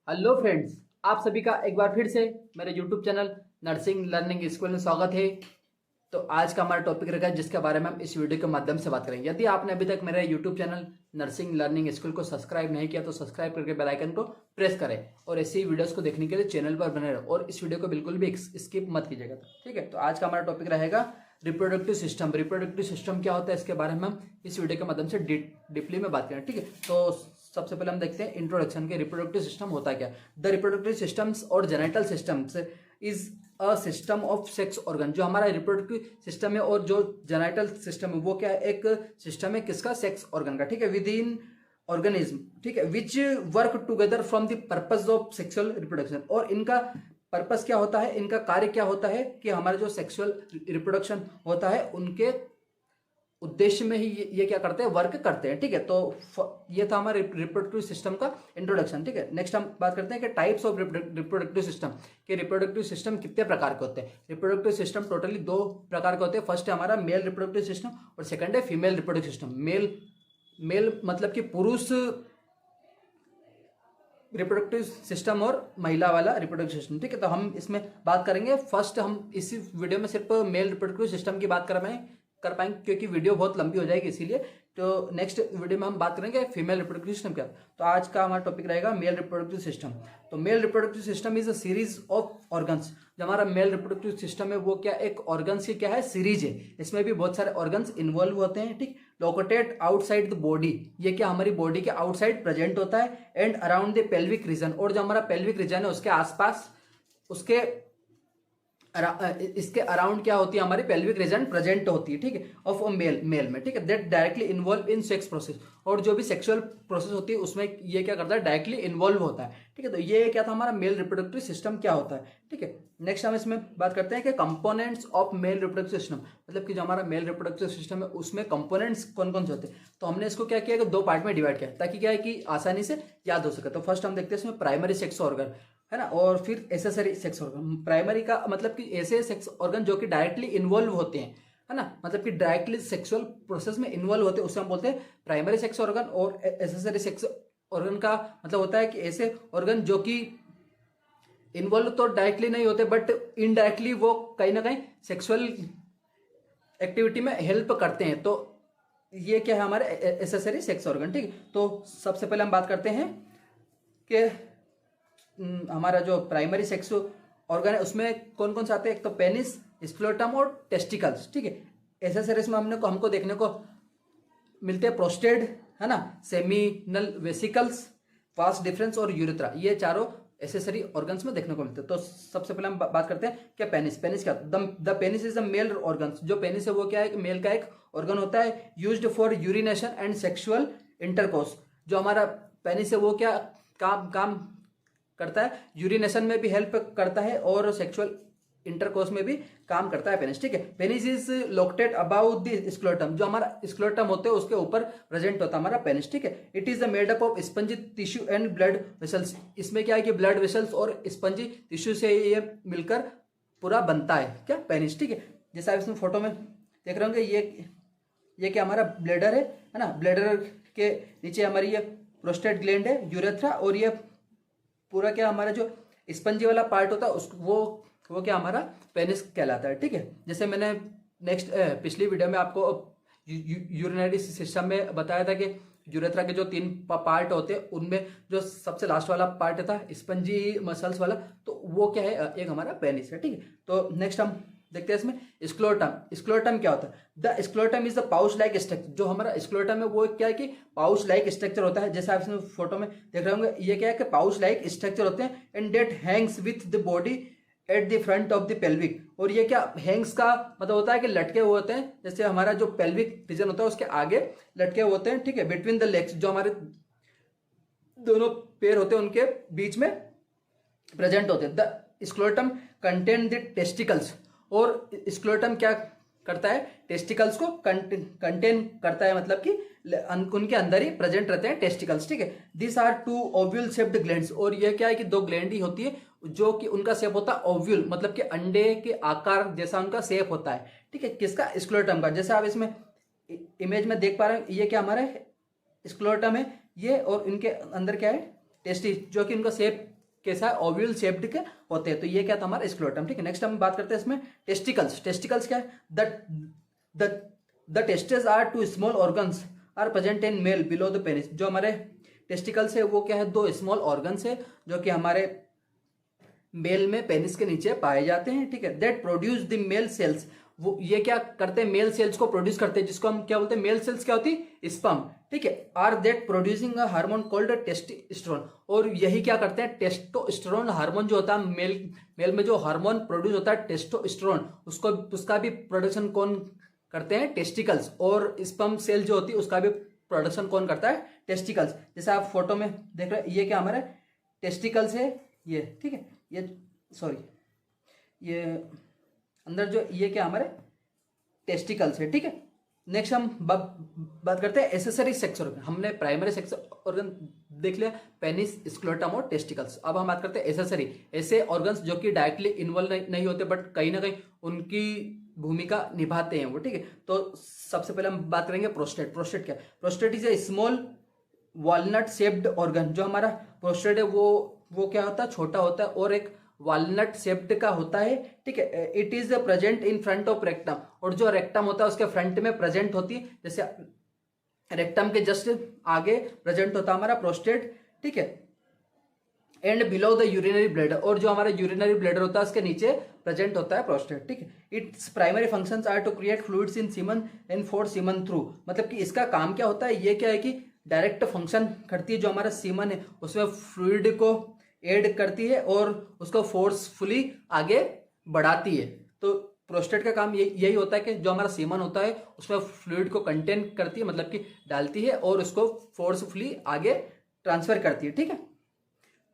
Hello friends, आप सभी का एक बार फिर से मेरे YouTube channel nursing learning school में स्वागत है। तो आज का हमारा टॉपिक रहेगा जिसके बारे में हम इस वीडियो के माध्यम से बात करेंगे। यदि आपने अभी तक मेरे YouTube channel nursing learning school को सब्सक्राइब नहीं किया तो सब्सक्राइब करके बेल आइकन को प्रेस करें और ऐसी वीडियोस को देखने के लिए चैनल पर बने रहो और इस वीडियो को बिल्कुल भी स्किप मत कीजिएगा। ठीक है, तो आज का हमारा टॉपिक रहेगा रिप्रोडक्टिव सिस्टम। रिप्रोडक्टिव सिस्टम क्या होता है इसके बारे में हम इस वीडियो के माध्यम से डीपली में बात करें। ठीक है, तो सबसे पहले हम देखते हैं इंट्रोडक्शन के रिप्रोडक्टिव सिस्टम होता क्या है। द रिप्रोडक्टिव सिस्टम्स और genital systems is a system of sex organ. जो हमारा रिप्रोडक्टिव सिस्टम है और जो जेनेटल सिस्टम है वो क्या है, एक सिस्टम है किसका, सेक्स ऑर्गन का। ठीक है, विद इन ऑर्गेनिज्म, ठीक है, which work together from the purpose of sexual reproduction. और इनका पर्पस क्या होता है, इनका कार्य क्या होता है कि हमारा जो सेक्सुअल रिप्रोडक्शन होता है उनके उद्देश्य में ही ये क्या करते हैं, वर्क करते हैं। ठीक है, तो ये था हमारे रिप्रोडक्टिव सिस्टम का इंट्रोडक्शन। ठीक है, नेक्स्ट हम बात करते हैं कि टाइप्स ऑफ रिप्रोडक्टिव सिस्टम। कि रिप्रोडक्टिव सिस्टम कितने प्रकार के होते हैं। रिप्रोडक्टिव सिस्टम टोटली दो प्रकार के होते हैं। फर्स्ट है हमारा मेल रिप्रोडक्टिव सिस्टम और सेकंड है फीमेल रिप्रोडक्टिव सिस्टम। मेल मतलब कि पुरुष रिप्रोडक्टिव सिस्टम और महिला वाला रिप्रोडक्टिव सिस्टम। ठीक है, तो हम इसमें बात करेंगे। फर्स्ट हम इसी वीडियो में सिर्फ मेल रिप्रोडक्टिव सिस्टम की बात कर पाएंगे क्योंकि वीडियो बहुत लंबी हो जाएगी, इसीलिए। तो नेक्स्ट वीडियो में हम बात करेंगे फीमेल रिप्रोडक्टिव सिस्टम क्या। तो आज का हमारा टॉपिक रहेगा मेल रिप्रोडक्टिव सिस्टम। तो male reproductive system is a series of organs. जो हमारा मेल रिप्रोडक्टिव सिस्टम है वो क्या, एक ऑर्गन्स की क्या है, सीरीज है। इसमें भी बहुत सारे ऑर्गन्स इन्वॉल्व होते हैं। ठीक, लोकेटेड आउटसाइड द बॉडी, ये क्या हमारी बॉडी के आउटसाइड प्रेजेंट होता है। And around the pelvic region, और जो हमारा पेल्विक रीजन है उसके आसपास, उसके इसके अराउंड क्या होती है, हमारी पेल्विक रीजन प्रेजेंट होती है। ठीक है, ऑफ अ मेल में। ठीक है, that directly involve in sex process. और जो भी सेक्सुअल प्रोसेस होती है उसमें ये क्या करता है, डायरेक्टली इन्वॉल्व होता है। ठीक है, तो ये क्या था हमारा मेल रिप्रोडक्टिव सिस्टम क्या होता है। ठीक है, नेक्स्ट हम इसमें बात करते हैं कि components of male reproductive system. मतलब कि जो हमारा मेल रिप्रोडक्टिव सिस्टम है उसमें कंपोनेंट्स कौन कौन से होते हैं। तो हमने इसको क्या किया कि दो पार्ट में डिवाइड किया ताकि क्या है कि आसानी से याद हो सके। तो फर्स्ट हम देखते हैं इसमें प्राइमरी सेक्स ऑर्गन है ना, और फिर एसेसरी सेक्स ऑर्गन। प्राइमरी का मतलब कि ऐसे सेक्स ऑर्गन जो कि डायरेक्टली इन्वॉल्व होते हैं, है ना, मतलब कि डायरेक्टली सेक्सुअल प्रोसेस में इन्वॉल्व होते हैं, उससे हम बोलते हैं प्राइमरी सेक्स ऑर्गन। और एसेसरी सेक्स ऑर्गन का मतलब होता है कि ऐसे ऑर्गन जो कि इन्वॉल्व तो डायरेक्टली नहीं होते बट इनडायरेक्टली वो कहीं ना कहीं सेक्सुअल एक्टिविटी में हेल्प करते हैं। तो ये क्या है हमारे एसेसरी सेक्स ऑर्गन। ठीक है, तो सबसे पहले हम बात करते हैं कि हमारा जो प्राइमरी सेक्स ऑर्गन है उसमें कौन कौन से आते हैं। एक तो पेनिस, स्क्लेरोटम और टेस्टिकल्स। ठीक है, एसेसरीज में हमको देखने को मिलते हैं प्रोस्टेट, है ना, सेमिनल वेसिकल्स, वास डिफरेंस और यूरेथ्रा। ये चारों एसेसरी ऑर्गन्स में देखने को मिलते हैं। तो सबसे पहले हम बात करते हैं क्या पेनिस क्या, the penis is the male organ. जो पेनिस है वो क्या है, मेल का एक ऑर्गन होता है, used for urination and sexual intercourse. जो हमारा पेनिस है वो क्या काम करता है, यूरिनेशन में भी हेल्प करता है और सेक्सुअल इंटरकोर्स में भी काम करता है पेनिस। ठीक है, penis is located about the scrotum. जो हमारा स्क्लेरोटम होते हैं उसके ऊपर प्रेजेंट होता है हमारा पेनिस। ठीक है, it is the made up of spongy tissue and blood vessels. इसमें क्या है कि ब्लड वेसल्स और स्पंजी टिश्यू से ये मिलकर पूरा बनता है क्या, पेनिस। ठीक है, जैसा आप इसमें फोटो में देख रहे होंगे, ये क्या हमारा ब्लैडर है ना, ब्लैडर के नीचे हमारी ये प्रोस्टेट ग्लैंड है, यूरेथ्रा, और ये पूरा क्या हमारा जो स्पंजी वाला पार्ट होता है वो क्या हमारा पेनिस कहलाता है। ठीक है, जैसे मैंने पिछली वीडियो में आपको यूरिनरी सिस्टम में बताया था कि यूरेथ्रा के जो 3 पार्ट होते हैं उनमें जो सबसे लास्ट वाला पार्ट था स्पंजी मसल्स वाला, तो वो क्या है, एक हमारा पेनिस है। ठीक है, तो नेक्स्ट हम देखते हैं इसमें स्क्लेरोटम क्या होता है। The sclerotome is the pouch like structure. जो हमारा स्क्लेरोटम है वो क्या है कि पाउच लाइक स्ट्रक्चर होता है। जैसे आप इसमें फोटो में देख रहे होंगे, ये क्या है कि पाउच लाइक स्ट्रक्चर होते हैं and that hangs with the body at the front of the pelvic. और ये क्या हैंग्स का मतलब होता है कि लटके हुए होते हैं, जैसे हमारा जो पेल्विक रीजन होता है उसके आगे लटके हुए होते हैं। ठीक है, बिटवीन द लेग्स, जो हमारे दोनों पैर होते हैं उनके बीच में प्रेजेंट होते हैं। The scrotum contain the testicles. और स्क्लेरोटम क्या करता है, टेस्टिकल्स को कंटेन करता है, मतलब कि उनके अंदर ही प्रेजेंट रहते हैं टेस्टिकल्स। ठीक है, this are 2 ovule shaped glands. और ये क्या है कि 2 ग्लैंड ही होती है जो कि उनका शेप होता है ओव्यूल, मतलब कि अंडे के आकार जैसा उनका शेप होता है। ठीक है, किसका, स्क्लेरोटम का। जैसे आप इसमें इमेज में देख पा रहे हैं, ये क्या हमारा स्क्लेरोटम है ये, और इनके अंदर क्या है, टेस्टिस, जो कि उनका शेप कैसा है, ओव्यूल शेप्ड के होते हैं। तो ये क्या था हमारा स्क्लेरोटम, ठीक है। नेक्स्ट हम बात करते हैं इसमें टेस्टिकल्स। टेस्टिकल्स क्या है, the testis are two small organs are present in male below the penis. जो हमारे टेस्टिकल्स है वो क्या है, दो स्मॉल ऑर्गन्स है जो कि हमारे मेल में पेनिस के नीचे पाए जाते हैं, ठीक है। That produce the male cells, वो ये क्या करते हैं, मेल सेल्स को प्रोड्यूस करते हैं, जिसको हम क्या बोलते हैं, मेल सेल्स क्या होती है, स्पर्म, ठीक है। Are that producing a hormone called testosterone, और यही क्या करते हैं, टेस्टोस्टेरोन हार्मोन जो होता है, मेल में जो हार्मोन प्रोड्यूस होता है टेस्टोस्टेरोन, उसका भी प्रोडक्शन कौन करते हैं, टेस्टिकल्स। और स्पर्म सेल जो होती है उसका भी प्रोडक्शन कौन करता है, टेस्टिकल्स। जैसे आप फोटो में देख रहे हैं, ये क्या हमारा टेस्टिकल्स है ये, ठीक है। ये सॉरी, ये अंदर जो ये क्या हमारे टेस्टिकल्स है, ठीक है। नेक्स्ट हम बात करते हैं एसेसरी सेक्स ऑर्गन। हमने प्राइमरी सेक्स ऑर्गन देख लिया, पेनिस, स्क्लेरोटम और टेस्टिकल्स। अब हम बात करते हैं एसेसरी, ऐसे ऑर्गन्स जो कि डायरेक्टली इन्वॉल्व नहीं होते बट कहीं ना कहीं उनकी भूमिका निभाते हैं वो, ठीक है। तो सबसे पहले हम बात करेंगे प्रोस्टेट। प्रोस्टेट क्या है, prostate is a small walnut shaped organ. जो हमारा प्रोस्टेट है वो क्या होता है, छोटा होता है और एक वॉलनट शेप्ड का होता है, ठीक है। It is present in front of rectum, और जो रेक्टम होता है उसके फ्रंट में प्रेजेंट होती है। जैसे रेक्टम के जस्ट आगे प्रेजेंट होता है हमारा प्रोस्टेट, ठीक है। And below the urinary bladder, और जो हमारा यूरिनरी ब्लैडर होता है उसके नीचे प्रेजेंट होता है प्रोस्टेट, ठीक है। Its primary functions are to create fluids in semen and for semen through. मतलब कि इसका काम क्या होता है, ये क्या है कि डायरेक्ट फंक्शन करती है, जो हमारा सीमन है उसमें फ्लूइड को ऐड करती है और उसको फोर्सफुली आगे बढ़ाती है। तो प्रोस्टेट का काम यही होता है कि जो हमारा सीमन होता है उसमें फ्लूइड को कंटेन करती है, मतलब कि डालती है और उसको फोर्सफुली आगे ट्रांसफर करती है, ठीक है।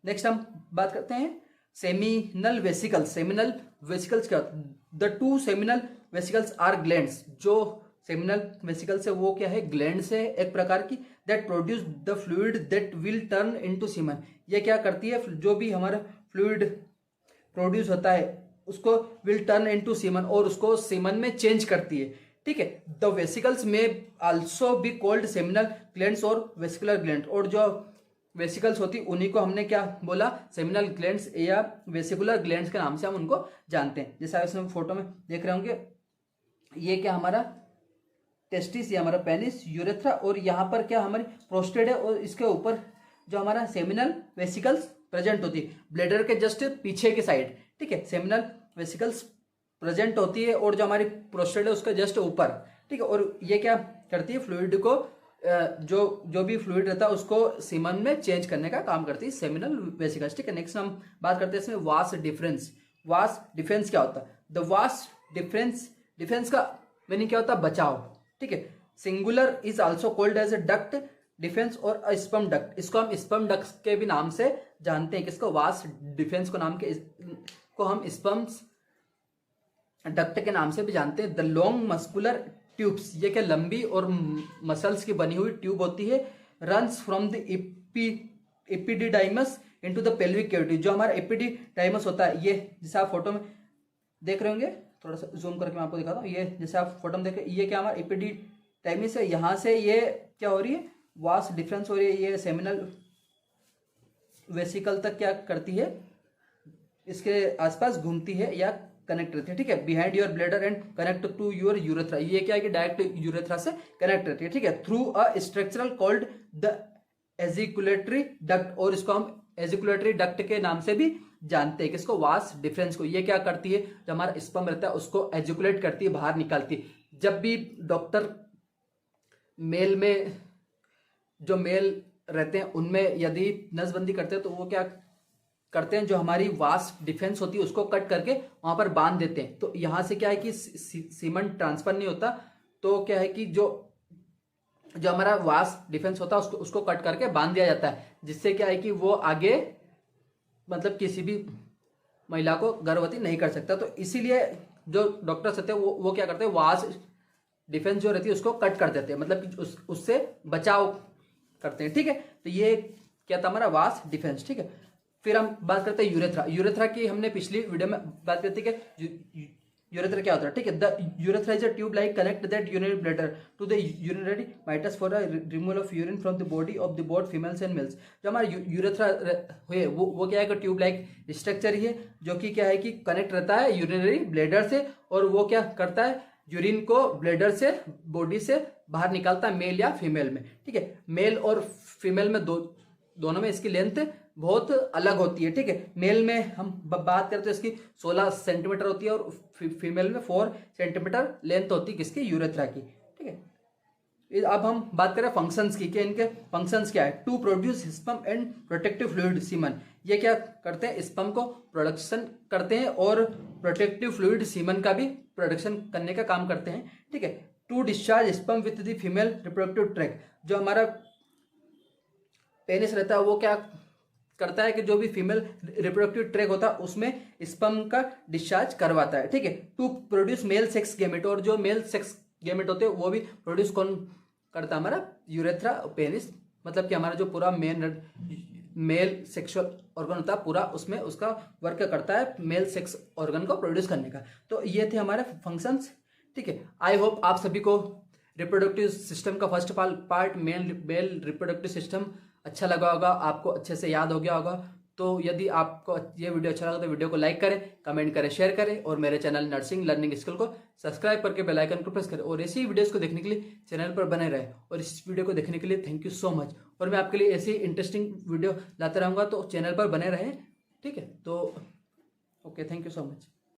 नेक्स्ट हम बात करते हैं सेमिनल वेसिकल्स। सेमिनल वेसिकल्स क्या होता है, the two seminal vesicles are glands. जो सेमिनल वेसिकल्स है वो क्या है, ग्लैंड्स है एक प्रकार की, that produce the fluid that will turn into semen. ये क्या करती है, जो भी हमारा फ्लूइड प्रोड्यूस होता है उसको विल टर्न इनटू सीमन, और उसको सीमन में चेंज करती है, ठीक है। द वेसिकल्स में also be called seminal glands और वेसिकुलर ग्लैंड। और जो वेसिकल्स होती उन्हीं को हमने क्या बोला, सेमिनल ग्लैंड्स या वेसिकुलर ग्लैंड्स के नाम से हम उनको जानते हैं। जैसा इसमें फोटो में देख रहे होंगे, ये क्या हमारा टेस्टिस, ये हमारा पेनिस, यूरेथ्रा, और यहाँ पर क्या हमारी प्रोस्टेट है, और इसके ऊपर जो हमारा सेमिनल वेसिकल्स प्रेजेंट होती है ब्लैडर के जस्ट पीछे की साइड, ठीक है। सेमिनल वेसिकल्स प्रेजेंट होती है और जो हमारी प्रोस्टेट है उसके जस्ट ऊपर, ठीक है। और ये क्या करती है, फ्लूइड को जो भी फ्लूइड रहता है उसको सीमन में चेंज करने का काम करती है सेमिनल वेसिकल्स, ठीक है। नेक्स्ट हम बात करते हैं इसमें वास डिफरेंस। वास डिफरेंस क्या होता है, द वास डिफरेंस का मीनिंग क्या होता है, बचाव, ठीक है। Singular is also called as a duct defense और स्पर्म डक्ट। इसको हम स्पर्म डक्ट के भी नाम से जानते हैं, किसको, वास डिफेंस को नाम के को हम स्पर्म डक्ट के नाम से भी जानते हैं। द लॉन्ग मस्कुलर ट्यूब्स, ये क्या लंबी और मसल्स की बनी हुई ट्यूब होती है, runs from the epididymis into the pelvic cavity. जो हमारा एपिडिडाइमस होता है, ये जैसे आप फोटो में देख रहे होंगे, थोड़ा सा जूम करके मैं आपको दिखाता हूँ। ये जैसे आप फोटो में देख रहे हैं, ये क्या हमारा एपिडिडाइमस है, यहाँ से ये क्या हो रही है, वास डिफरेंस हो रही है, ये सेमिनल वेसिकल तक क्या करती है, इसके आसपास घूमती है या कनेक्ट रहती है, ठीक है। Behind your bladder and connect to your urethra. ये क्या है कि डायरेक्ट यूरेथ्रा से कनेक्ट रहती है, ठीक है, through a structural called the ejaculatory duct. और इसको हम एजिकुलेटरी डक्ट के नाम से भी जानते हैं, किसको, वास डिफरेंस को। ये क्या करती है, जो हमारा स्पर्म रहता है उसको एजिकुलेट करती है, बाहर निकालती है। जब भी डॉक्टर मेल में जो मेल रहते हैं उनमें यदि नसबंदी करते हैं तो वो क्या करते हैं, जो हमारी वास डिफेंस होती है उसको कट करके वहां पर बांध देते हैं। तो यहां से क्या है कि सीमन ट्रांसफर नहीं होता, तो क्या है कि जो हमारा वास डिफेंस होता है उसको कट करके बांध दिया जाता है, जिससे क्या है कि वो आगे मतलब किसी भी महिला को गर्भवती नहीं कर सकता। तो इसीलिए जो डॉक्टर्स होते हैं वो क्या करते हैं, वास डिफेंस जो रहती है उसको कट कर देते हैं, मतलब कि उससे बचाव करते हैं, ठीक है। तो ये क्या था हमारा वास डिफेंस, ठीक है। फिर हम बात करते हैं यूरेथ्रा। यूरेथ्रा की हमने पिछली वीडियो में बात करती कि यूरेथ्रा क्या होता है, ठीक है। The urethra is a tube like connect that urinary bladder to the urinary meatus for removal of urine from the body of the both females and males. जो हमारा यूरेथ्रा है वो क्या है, ट्यूब लाइक स्ट्रक्चर ही है, जो कि क्या है कि कनेक्ट रहता है यूरिनरी ब्लैडर से, और वो क्या करता है, यूरिन को ब्लैडर से बॉडी से बाहर निकालता है, मेल या फीमेल में, ठीक है। मेल और फीमेल में दोनों में इसकी लेंथ बहुत अलग होती है, ठीक है। मेल में हम बात करते हैं इसकी 16 सेंटीमीटर होती है, और फीमेल में 4 सेंटीमीटर लेंथ होती है किसकी, यूरेथ्रा की, ठीक है। अब हम बात करें फंक्शंस की, कि इनके फंक्शंस क्या है। To produce sperm and protective fluid semen, ये क्या करते हैं, स्पर्म को प्रोडक्शन करते हैं और प्रोटेक्टिव फ्लूइड सीमन का भी प्रोडक्शन करने का काम करते हैं, ठीक है। To discharge sperm with the female reproductive tract, जो हमारा पेनिस रहता है वो क्या करता है कि जो भी फीमेल रिप्रोडक्टिव ट्रैक होता है उसमें स्पर्म का डिस्चार्ज करवाता है, ठीक है। To produce male sex gamete, और जो मेल सेक्स गेमेट होते हैं वो भी प्रोड्यूस कौन करता है, हमारा यूरेथ्रा पेनिस, मतलब कि हमारा जो पूरा मेल सेक्सुअल ऑर्गन होता है पूरा, उसमें उसका वर्क करता है मेल सेक्स ऑर्गन को प्रोड्यूस करने का। तो ये थे हमारे फंक्शंस, ठीक है। आई होप आप सभी को रिप्रोडक्टिव सिस्टम का first part male reproductive system अच्छा लगा होगा, आपको अच्छे से याद हो गया होगा। तो यदि आपको ये वीडियो अच्छा लगा तो वीडियो को लाइक करें, कमेंट करें, शेयर करें, और मेरे चैनल नर्सिंग लर्निंग स्कूल को सब्सक्राइब करके बेल आइकन को प्रेस करें, और ऐसी वीडियोस को देखने के लिए चैनल पर बने रहे। और इस वीडियो को देखने के लिए थैंक यू सो मच, और मैं आपके लिए ऐसी इंटरेस्टिंग वीडियो लाता रहूँगा, तो चैनल पर बने रहें, ठीक है। तो okay, thank you so much.